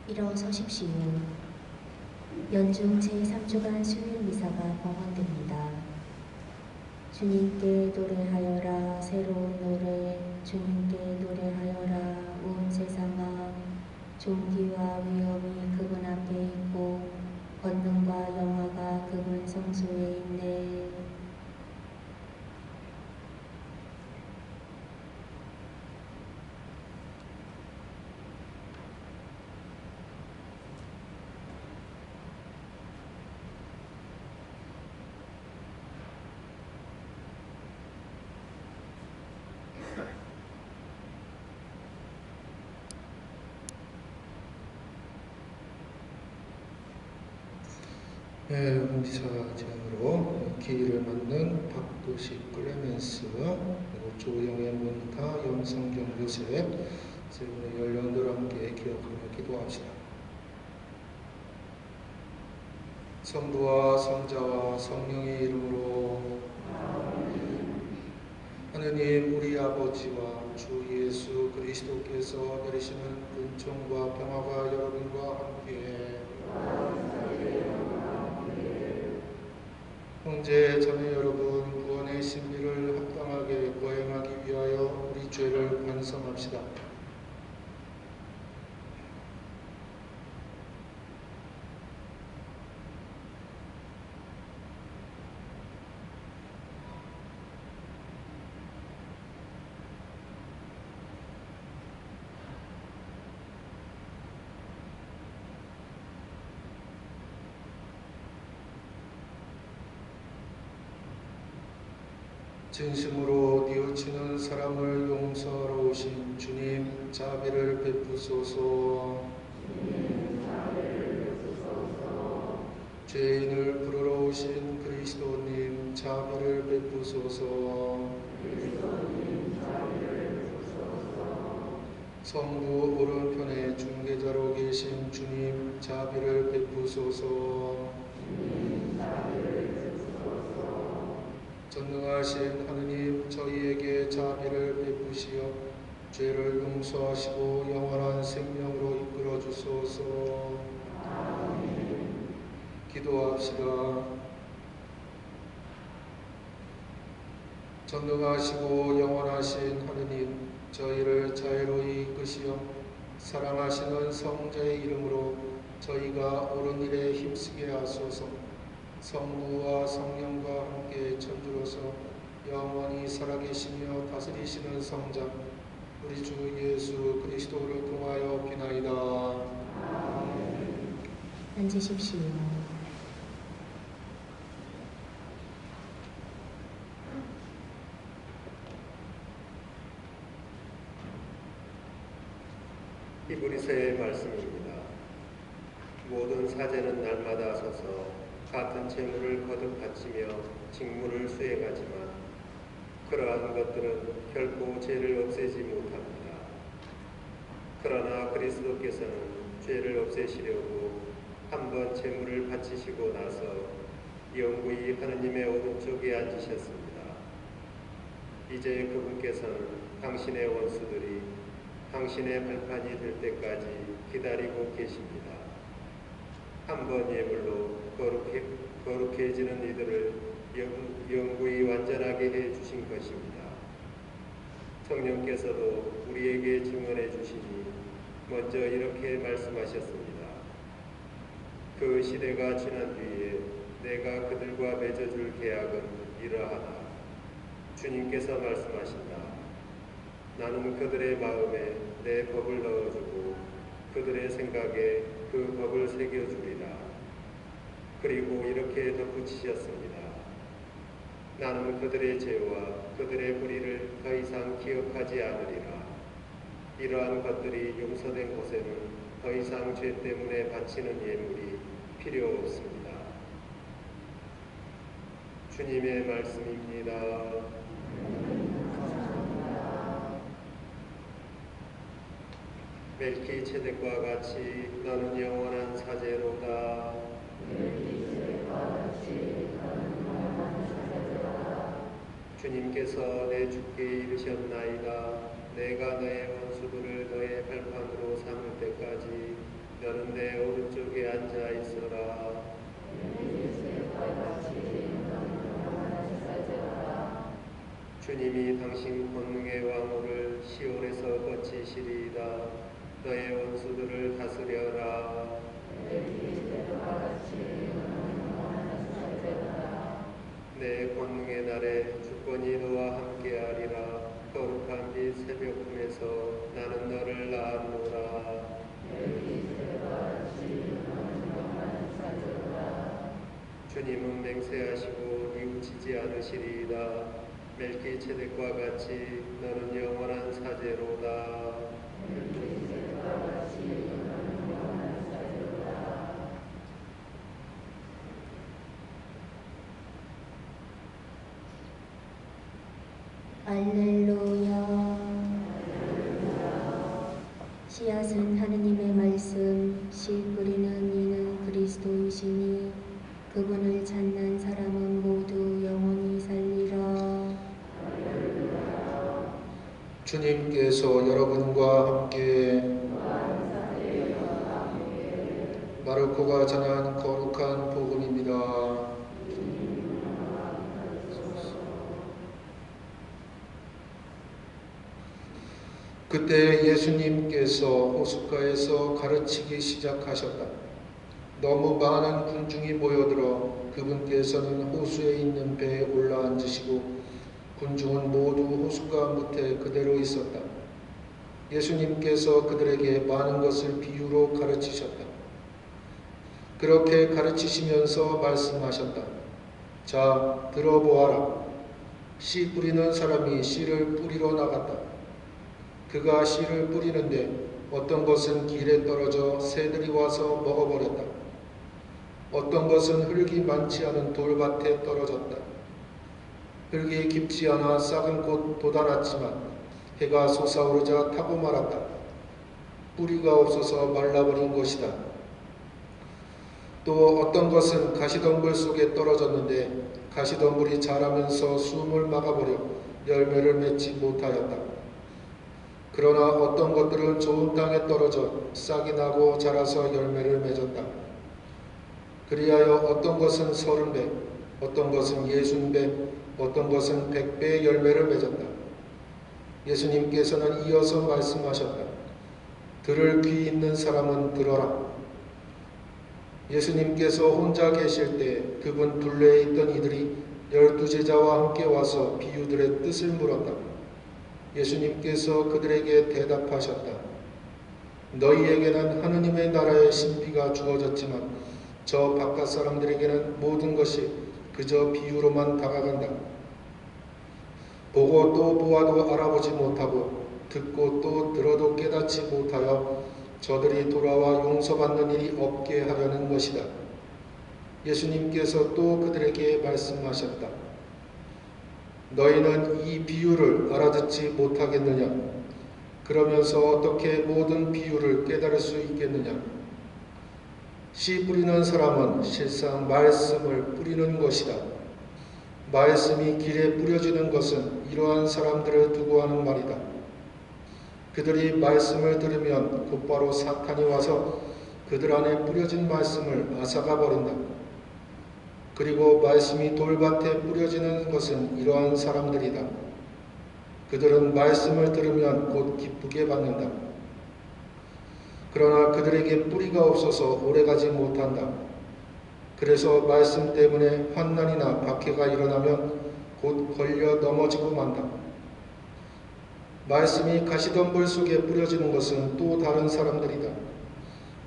일어서십시오. 연중 제3주간 수요일 미사가 봉헌됩니다. 주님께 노래하여라 새로운 노래, 주님께 노래하여라 온 세상아. 존귀와 위엄이 그분 앞에 있고 권능과 영화가 그분 성소에 있네. 네, 홍지사 제안으로 기일을 맡는 박도식 클레멘스, 그리고 조영애 문타 염성경 요셉 세 분의 연령들과 함께 기억하며 기도합시다. 성부와 성자와 성령의 이름으로. 하느님 우리 아버지와 주 예수 그리스도께서 내리시는 은총과 평화가 여러분과 함께. 형제 자매 여러분, 구원의 신비를 합당하게 거행하기 위하여 우리 죄를 반성합시다. 진심으로 뉘우치는 사람을 용서하러 오신 주님, 자비를 베푸소서. 죄인을 부르러 오신 그리스도님, 자비를 베푸소서. 성부 오른편에 중개자로 계신 주님, 자비를 베푸소서. 전능하신 하느님, 저희에게 자비를 베푸시어 죄를 용서하시고 영원한 생명으로 이끌어 주소서. 기도합시다. 전능하시고 영원하신 하느님, 저희를 자유로이 이끄시어 사랑하시는 성자의 이름으로 저희가 옳은 일에 힘쓰게 하소서. 성부와 성령과 함께 천주로서 영원히 살아계시며 다스리시는 성자 우리 주 예수 그리스도를 통하여 비나이다. 앉으십시오. 히브리서의 말씀입니다. 모든 사제는 날마다 서서 같은 재물을 거듭 바치며 직무를 수행하지만 그러한 것들은 결코 죄를 없애지 못합니다. 그러나 그리스도께서는 죄를 없애시려고 한번 재물을 바치시고 나서 영구히 하느님의 오른쪽에 앉으셨습니다. 이제 그분께서는 당신의 원수들이 당신의 발판이 될 때까지 기다리고 계십니다. 한 번 예물로 거룩해지는 이들을 영구히 완전하게 해주신 것입니다. 성령께서도 우리에게 증언해 주시니 먼저 이렇게 말씀하셨습니다. 그 시대가 지난 뒤에 내가 그들과 맺어줄 계약은 이러하다. 주님께서 말씀하신다. 나는 그들의 마음에 내 법을 넣어주고 그들의 생각에 그 법을 새겨주리라. 그리고 이렇게 덧붙이셨습니다. 나는 그들의 죄와 그들의 불의를 더 이상 기억하지 않으리라. 이러한 것들이 용서된 곳에는 더 이상 죄 때문에 바치는 예물이 필요 없습니다. 주님의 말씀입니다. 멜키ጼ덱과 같이 너는 영원한 사제로다. 주님께서 내 주께 이르셨나이다. 내가 너의 원수들을 너의 발판으로 삼을 때까지 너는 내 오른쪽에 앉아 있어라. 주님이 당신 권능의 왕호를 시온에서 거치시리이다. 너의 원수들을 다스려라. 내 권능의 날에 주권이 너와 함께하리라. 거룩한 빛 새벽금에서 나는 너를 낳았노라. 주님은 맹세하시고 뉘우치지 않으시리이다. 멜기ጼ덱과 같이 너는 영원한 사제로다. 알렐루야. 씨앗은 하느님의 말씀, 씨 뿌리는 이는 그리스도이시니 그분을 찾는 사람은 모두 영원히 살리라. 주님께서 여러분과 함께 마르코가 전한 거룩한 복음입니다. 그때 예수님께서 호숫가에서 가르치기 시작하셨다. 너무 많은 군중이 모여들어 그분께서는 호수에 있는 배에 올라앉으시고 군중은 모두 호숫가 끝에 그대로 있었다. 예수님께서 그들에게 많은 것을 비유로 가르치셨다. 그렇게 가르치시면서 말씀하셨다. 자, 들어보아라. 씨 뿌리는 사람이 씨를 뿌리러 나갔다. 그가 씨를 뿌리는데 어떤 것은 길에 떨어져 새들이 와서 먹어버렸다. 어떤 것은 흙이 많지 않은 돌밭에 떨어졌다. 흙이 깊지 않아 싹은 곧 돋아났지만 해가 솟아오르자 타고 말았다. 뿌리가 없어서 말라버린 것이다. 또 어떤 것은 가시덤불 속에 떨어졌는데 가시덤불이 자라면서 숨을 막아버려 열매를 맺지 못하였다. 그러나 어떤 것들은 좋은 땅에 떨어져 싹이 나고 자라서 열매를 맺었다. 그리하여 어떤 것은 30배, 어떤 것은 60배, 어떤 것은 100배의 열매를 맺었다. 예수님께서는 이어서 말씀하셨다. 들을 귀 있는 사람은 들어라. 예수님께서 혼자 계실 때 그분 둘레에 있던 이들이 12제자와 함께 와서 비유들의 뜻을 물었다. 예수님께서 그들에게 대답하셨다. 너희에게는 하느님의 나라의 신비가 주어졌지만 저 바깥 사람들에게는 모든 것이 그저 비유로만 다가간다. 보고 또 보아도 알아보지 못하고 듣고 또 들어도 깨닫지 못하여 저들이 돌아와 용서받는 일이 없게 하려는 것이다. 예수님께서 또 그들에게 말씀하셨다. 너희는 이 비유를 알아듣지 못하겠느냐? 그러면서 어떻게 모든 비유를 깨달을 수 있겠느냐? 씨 뿌리는 사람은 실상 말씀을 뿌리는 것이다. 말씀이 길에 뿌려지는 것은 이러한 사람들을 두고 하는 말이다. 그들이 말씀을 들으면 곧바로 사탄이 와서 그들 안에 뿌려진 말씀을 앗아가 버린다. 그리고 말씀이 돌밭에 뿌려지는 것은 이러한 사람들이다. 그들은 말씀을 들으면 곧 기쁘게 받는다. 그러나 그들에게 뿌리가 없어서 오래가지 못한다. 그래서 말씀 때문에 환난이나 박해가 일어나면 곧 걸려 넘어지고 만다. 말씀이 가시덤불 속에 뿌려지는 것은 또 다른 사람들이다.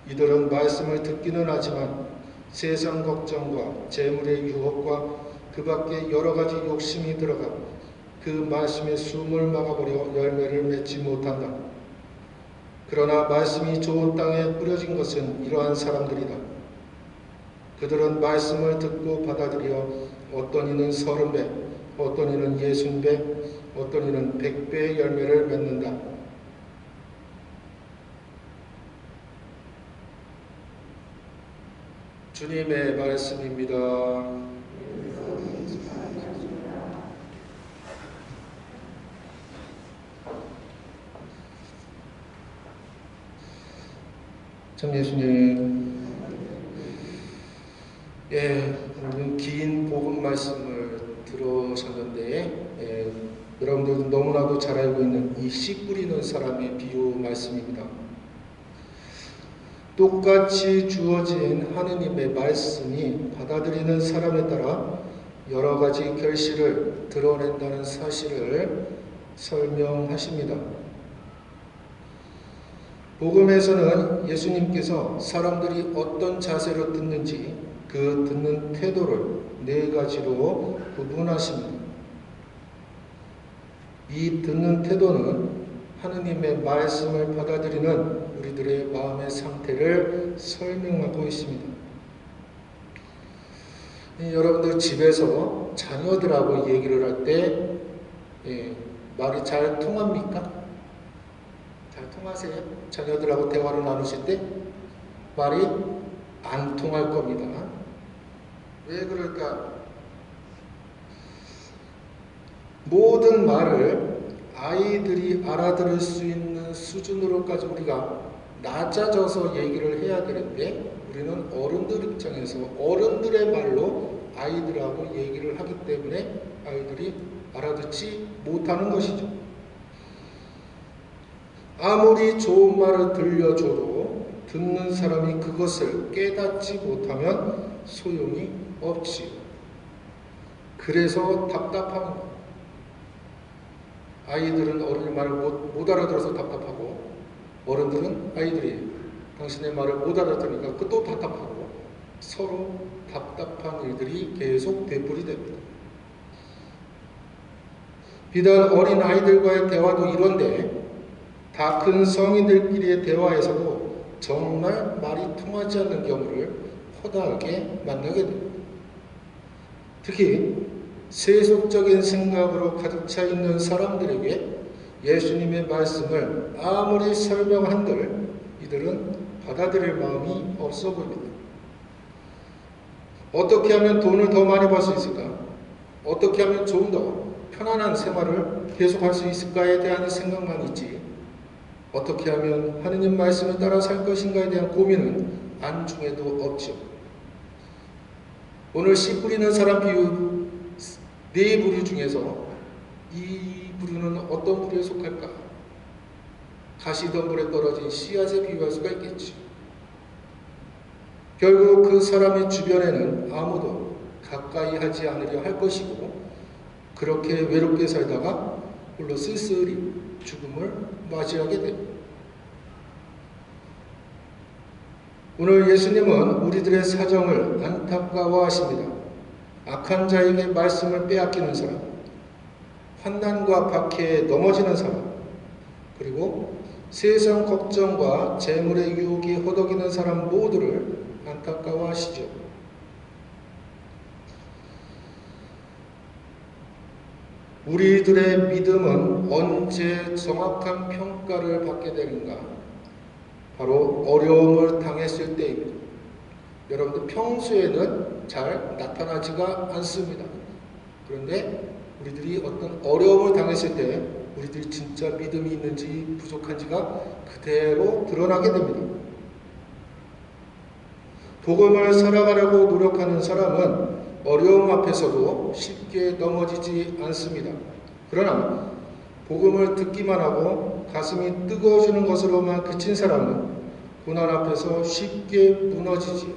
이들은 말씀을 듣기는 하지만 세상 걱정과 재물의 유혹과 그 밖에 여러 가지 욕심이 들어가 그 말씀의 숨을 막아버려 열매를 맺지 못한다. 그러나 말씀이 좋은 땅에 뿌려진 것은 이러한 사람들이다. 그들은 말씀을 듣고 받아들여 어떤 이는 30배, 어떤 이는 60배, 어떤 이는 100배의 열매를 맺는다. 주님의 말씀입니다. 참 예수님, 오늘 긴 복음 말씀을 들으셨는데, 여러분들도 너무나도 잘 알고 있는 이 씨 뿌리는 사람의 비유 말씀입니다. 똑같이 주어진 하느님의 말씀이 받아들이는 사람에 따라 여러 가지 결실을 드러낸다는 사실을 설명하십니다. 복음에서는 예수님께서 사람들이 어떤 자세로 듣는지 그 듣는 태도를 네 가지로 구분하십니다. 이 듣는 태도는 하느님의 말씀을 받아들이는 우리들의 마음의 상태를 설명하고 있습니다. 여러분들 집에서 자녀들하고 얘기를 할 때 말이 잘 통합니까? 잘 통하세요? 자녀들하고 대화를 나누실 때 말이 안 통할 겁니다. 왜 그럴까? 모든 말을 아이들이 알아들을 수 있는 수준으로까지 우리가 낮아져서 얘기를 해야 되는데, 우리는 어른들 입장에서 어른들의 말로 아이들하고 얘기를 하기 때문에 아이들이 알아듣지 못하는 것이죠. 아무리 좋은 말을 들려줘도 듣는 사람이 그것을 깨닫지 못하면 소용이 없지요. 그래서 답답한 거예요. 아이들은 어른의 말을 못 알아들어서 답답하고, 어른들은 아이들이 당신의 말을 못 알아들으니까 그것도 답답하고, 서로 답답한 일들이 계속 되풀이 됩니다. 비단 어린 아이들과의 대화도 이런데, 다 큰 성인들끼리의 대화에서도 정말 말이 통하지 않는 경우를 허다하게 만나게 됩니다. 특히 세속적인 생각으로 가득 차 있는 사람들에게 예수님의 말씀을 아무리 설명한들 이들은 받아들일 마음이 없어 보입니다. 어떻게 하면 돈을 더 많이 벌 수 있을까? 어떻게 하면 좀 더 편안한 생활을 계속할 수 있을까에 대한 생각만 있지, 어떻게 하면 하느님 말씀을 따라 살 것인가에 대한 고민은 안중에도 없죠. 오늘 씨 뿌리는 사람 비유 네 부류 중에서 이 부류는 어떤 부류에 속할까? 가시덤불에 떨어진 씨앗에 비유할 수가 있겠지. 결국 그 사람의 주변에는 아무도 가까이 하지 않으려 할 것이고, 그렇게 외롭게 살다가 홀로 쓸쓸히 죽음을 맞이하게 됩니다. 오늘 예수님은 우리들의 사정을 안타까워하십니다. 악한 자에게 말씀을 빼앗기는 사람, 환난과 박해에 넘어지는 사람, 그리고 세상 걱정과 재물의 유혹이 허덕이는 사람 모두를 안타까워하시죠. 우리들의 믿음은 언제 정확한 평가를 받게 되는가? 바로 어려움을 당했을 때입니다. 여러분들 평소에는 잘 나타나지가 않습니다. 그런데 우리들이 어떤 어려움을 당했을 때 우리들이 진짜 믿음이 있는지 부족한지가 그대로 드러나게 됩니다. 복음을 살아가려고 노력하는 사람은 어려움 앞에서도 쉽게 넘어지지 않습니다. 그러나 복음을 듣기만 하고 가슴이 뜨거워지는 것으로만 그친 사람은 고난 앞에서 쉽게 무너지지요.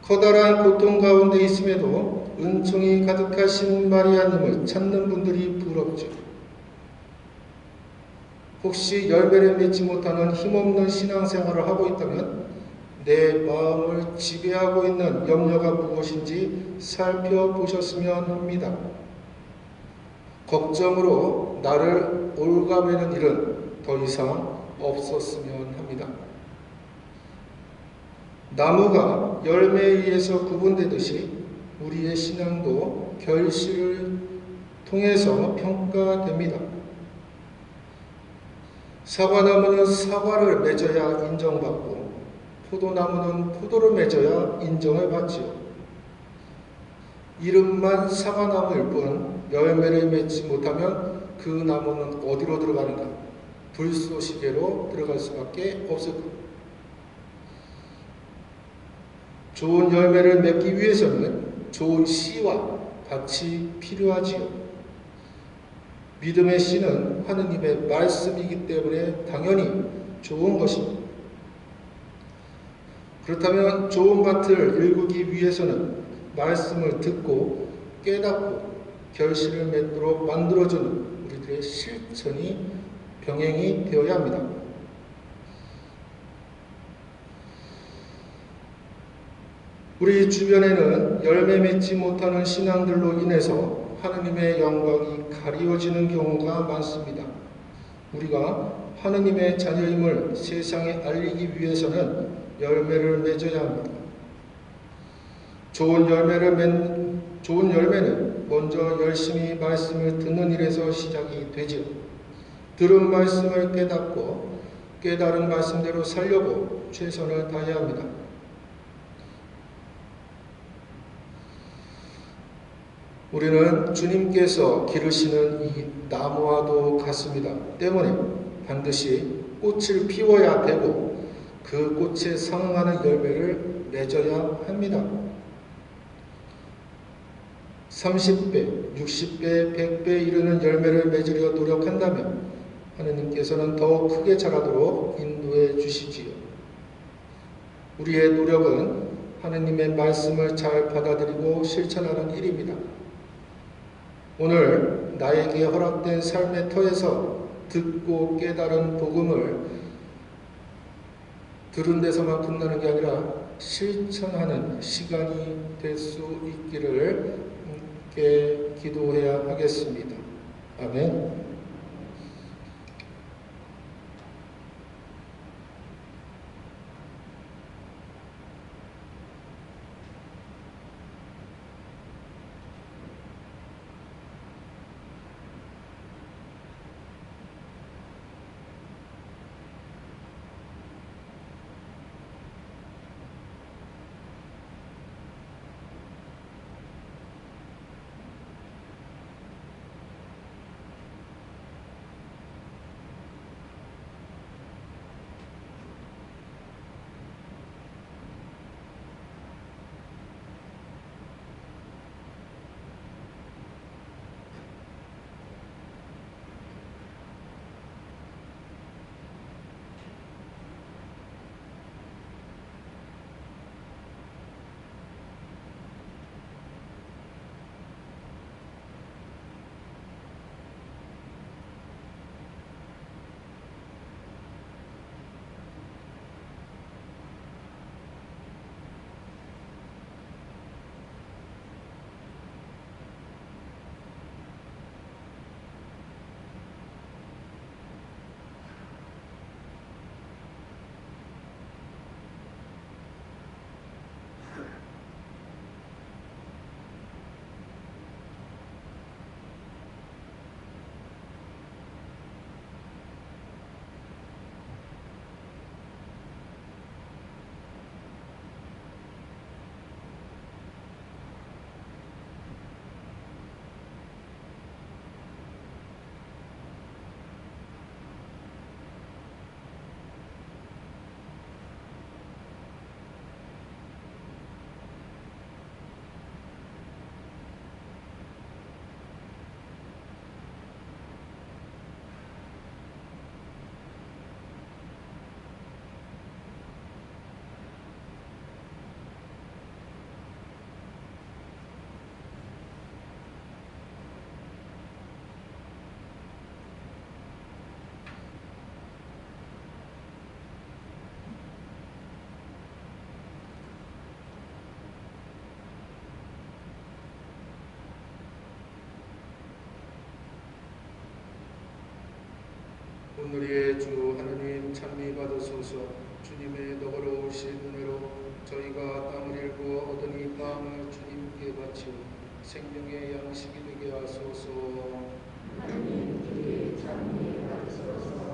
커다란 고통 가운데 있음에도 은총이 가득하신 마리아님을 찾는 분들이 부럽죠. 혹시 열매를 맺지 못하는 힘없는 신앙생활을 하고 있다면 내 마음을 지배하고 있는 염려가 무엇인지 살펴보셨으면 합니다. 걱정으로 나를 올가매는 일은 더 이상 없었으면 합니다. 나무가 열매에 의해서 구분되듯이 우리의 신앙도 결실을 통해서 평가됩니다. 사과나무는 사과를 맺어야 인정받고, 포도나무는 포도를 맺어야 인정을 받지요. 이름만 사과나무일 뿐 열매를 맺지 못하면 그 나무는 어디로 들어가는가? 불쏘시개로 들어갈 수밖에 없을 겁니다. 좋은 열매를 맺기 위해서는 좋은 씨와 같이 필요하지요. 믿음의 씨는 하느님의 말씀이기 때문에 당연히 좋은 것입니다. 그렇다면 좋은 밭을 일구기 위해서는 말씀을 듣고 깨닫고 결실을 맺도록 만들어주는 우리들의 실천이 병행이 되어야 합니다. 우리 주변에는 열매 맺지 못하는 신앙들로 인해서 하느님의 영광이 가리워지는 경우가 많습니다. 우리가 하느님의 자녀임을 세상에 알리기 위해서는 열매를 맺어야 합니다. 좋은 열매는 먼저 열심히 말씀을 듣는 일에서 시작이 되지요. 들은 말씀을 깨닫고 깨달은 말씀대로 살려고 최선을 다해야 합니다. 우리는 주님께서 기르시는 이 나무와도 같습니다. 때문에 반드시 꽃을 피워야 되고 그 꽃에 상응하는 열매를 맺어야 합니다. 30배, 60배, 100배 이르는 열매를 맺으려 노력한다면 하느님께서는 더욱 크게 자라도록 인도해 주시지요. 우리의 노력은 하느님의 말씀을 잘 받아들이고 실천하는 일입니다. 오늘 나에게 허락된 삶의 터에서 듣고 깨달은 복음을 들은 데서만 끝나는 게 아니라 실천하는 시간이 될 수 있기를 함께 기도해야 하겠습니다. 아멘. 오늘의 주 하느님 찬미 받으소서. 주님의 너그러우신 은혜로 저희가 땀을 흘고 얻은 이 빵을 주님께 바치고 생명의 양식이 되게 하소서. 하느님 주의 찬미 받으소서.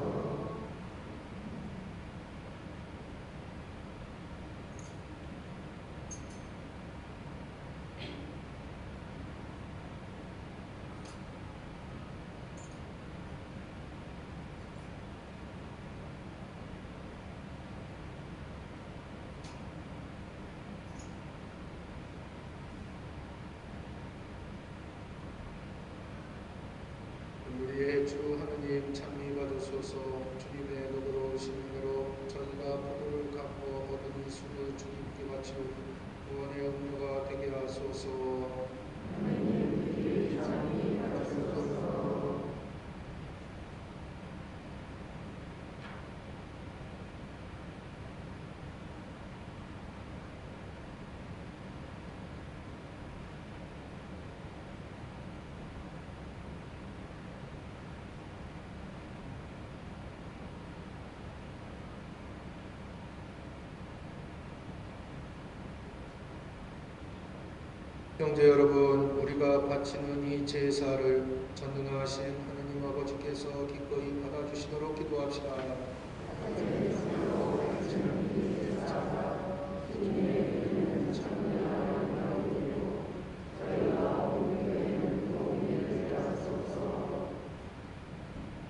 형제 여러분, 우리가 바치는 이 제사를 전능하신 하느님 아버지께서 기꺼이 받아주시도록 기도합시다.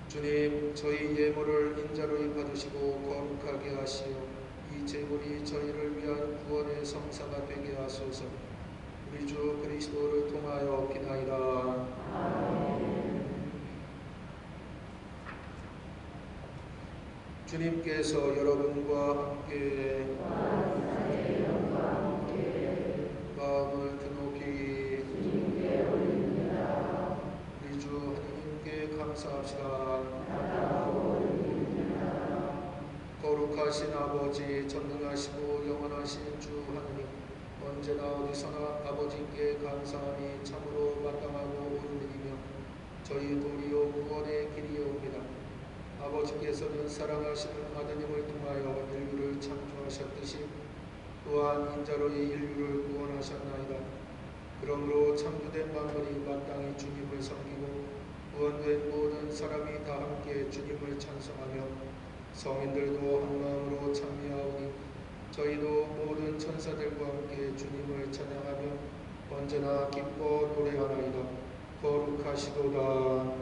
주님, 저희 예물을 인자로이 받으시고 거룩하게 하시어 이 제물이 저희를 위한 구원의 성사가 되게 하소서. 우리 주 그리스도를 통하여 비나이다. 주님께서 여러분과 함께 마음을 드높이 우리 주 하나님께 감사합시다. 거룩하신 아버지, 전능하시고 영원하신 주 하나님, 언제나 어디서나 아버지께 감사함이 참으로 마땅하고 옳은 일이며 저희 도리요 구원의 길이옵니다. 아버지께서는 사랑하시는 아드님을 통하여 인류를 창조하셨듯이 또한 인자로의 인류를 구원하셨나이다. 그러므로 참부된 만물이 마땅히 주님을 섬기고 구원된 모든 사람이 다 함께 주님을 찬송하며 성인들도 한마음으로 찬미하오니 저희도 모든 천사들과 함께 주님을 찬양하며 언제나 기뻐 노래하나이다. 거룩하시도다.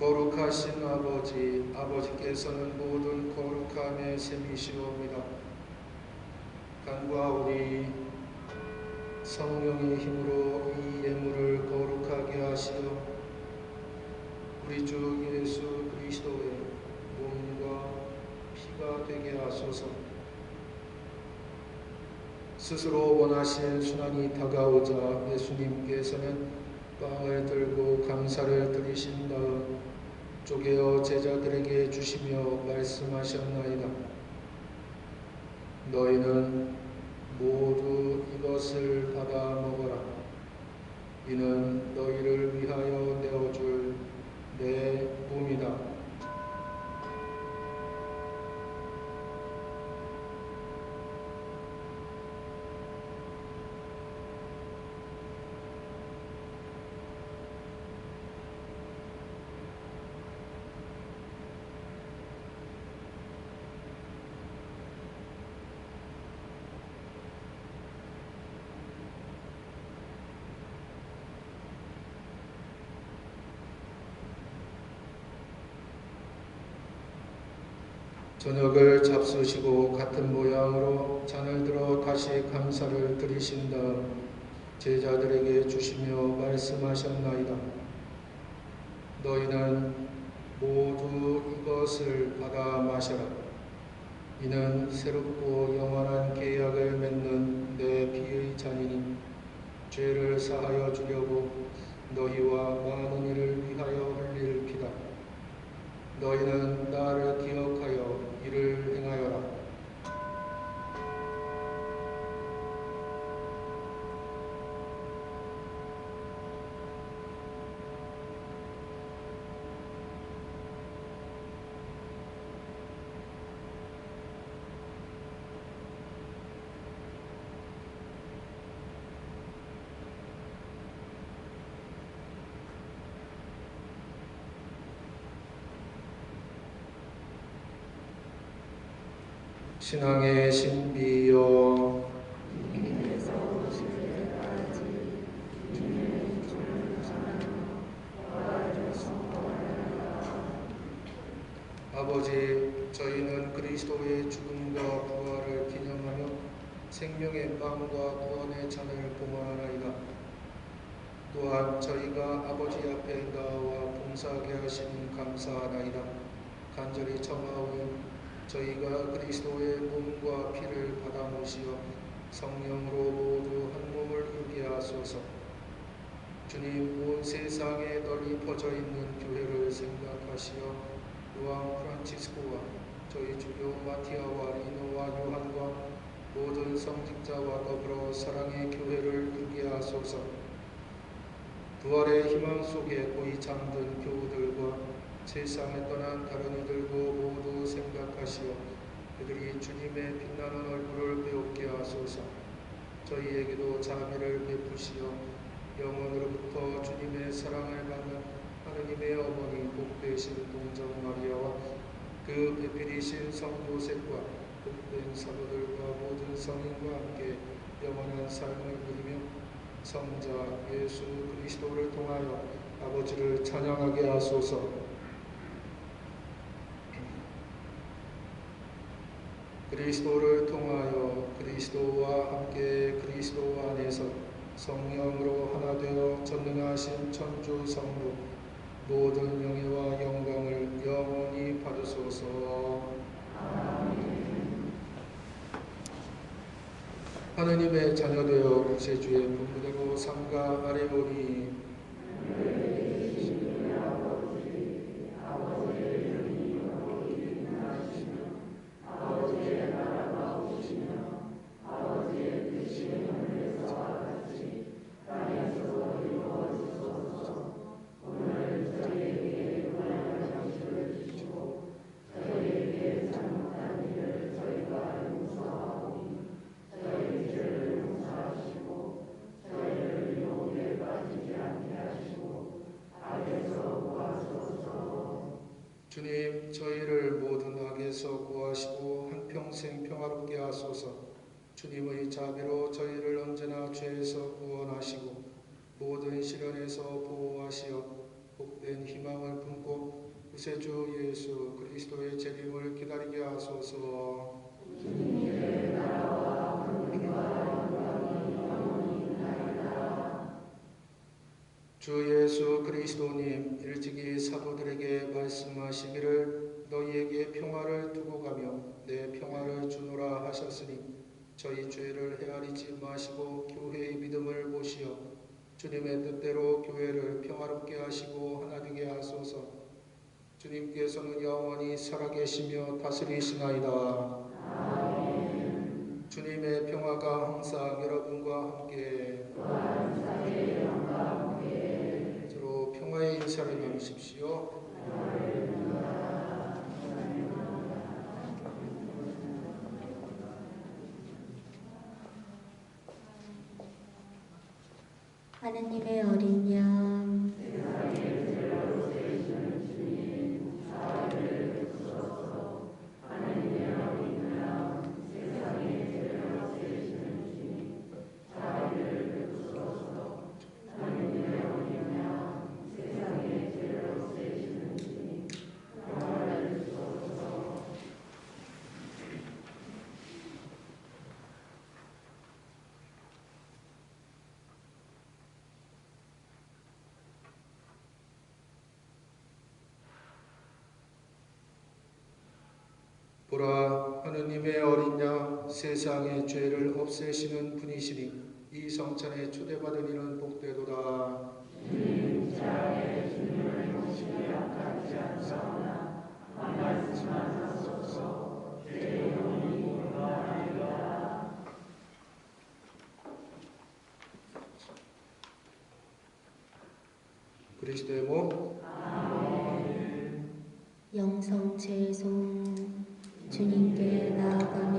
거룩하신 아버지, 아버지께서는 모든 거룩함의 셈이시옵니다. 간구하오니 성령의 힘으로 이 예물을 거룩하게 하시어 우리 주 예수 그리스도의 몸과 피가 되게 하소서. 스스로 원하신 순환이 다가오자 예수님께서는 빵을 들고 감사를 드리신 다음 쪼개어 제자들에게 주시며 말씀하셨나이다. 너희는 모두 이것을 받아 먹어라. 이는 너희를 위하여 내어줄 내 몸이다. 저녁을 잡수시고 같은 모양으로 잔을 들어 다시 감사를 드리신 다음 제자들에게 주시며 말씀하셨나이다. 너희는 모두 이것을 받아 마셔라. 이는 새롭고 영원한 계약을 맺는 내 피의 잔이니 죄를 사하여 주려고 너희와 많은 이를 위하여 흘릴 피다. 너희는 나를 기억하여 이를 행하여라. 신앙의 신비여 아버지, 저희는 그리스도의 죽음과 부활을 기념하며 생명의 빵과 구원의 잔을 봉헌하나이다. 또한 저희가 아버지 앞에 나와 봉사하게 하시니 감사하나이다. 간절히 청하오니 저희가 그리스도의 몸과 피를 받아 모시어 성령으로 모두 한 몸을 이루게 하소서. 주님, 온 세상에 널리 퍼져 있는 교회를 생각하시어 요한 프란치스코와 저희 주교 마티아와 리노와 요한과 모든 성직자와 더불어 사랑의 교회를 이루게 하소서. 부활의 희망 속에 고이 잠든 교우들과 세상에 떠난 다른 이들도 모두 생각하시어 그들이 주님의 빛나는 얼굴을 배우게 하소서. 저희에게도 자비를 베푸시어 영원으로부터 주님의 사랑을 받는 하느님의 어머니 복되신 동정 마리아와 그 배필이신 성도 셋과 복된 사도들과 모든 성인과 함께 영원한 삶을 누리며 성자 예수 그리스도를 통하여 아버지를 찬양하게 하소서. 그리스도를 통하여 그리스도와 함께 그리스도 안에서 성령으로 하나 되어 전능하신 천주 성부 모든 영예와 영광을 영원히 받으소서. 하느님의 자녀되어 구세주의 분부대로 삼가 아뢰오니 주님, 저희를 모든 악에서 구하시고 한평생 평화롭게 하소서. 주님의 자비로 저희를 언제나 죄에서 구원하시고 모든 시련에서 보호하시어 복된 희망을 품고 구세주 예수 그리스도의 재림을 기다리게 하소서. 주님의 나라와 권위와 영광이 영원히 있나이다. 주 예수 그리스도님, 일찍이 사도들에게 말씀하시기를 너희에게 평화를 두고 가며 내 평화를 주노라 하셨으니 저희 죄를 헤아리지 마시고 교회의 믿음을 보시어 주님의 뜻대로 교회를 평화롭게 하시고 하나 되게 하소서. 주님께서는 영원히 살아계시며 다스리시나이다. 아멘. 주님의 평화가 항상 여러분과 함께 서로 평화의 인사를 나누십시오. 하느님의 어린 양, 보라, 하느님의 어린 양, 세상의 죄를 없애시는 분이시니 이 성찬에 초대받은 이는 복되도다. 주님 자의 주님을 모시기 약하지 않사오나 한 말씀만 하소서. 내 영혼이 건강하리라. 그리스도의 몸, 영성 채송, 주님께 나아가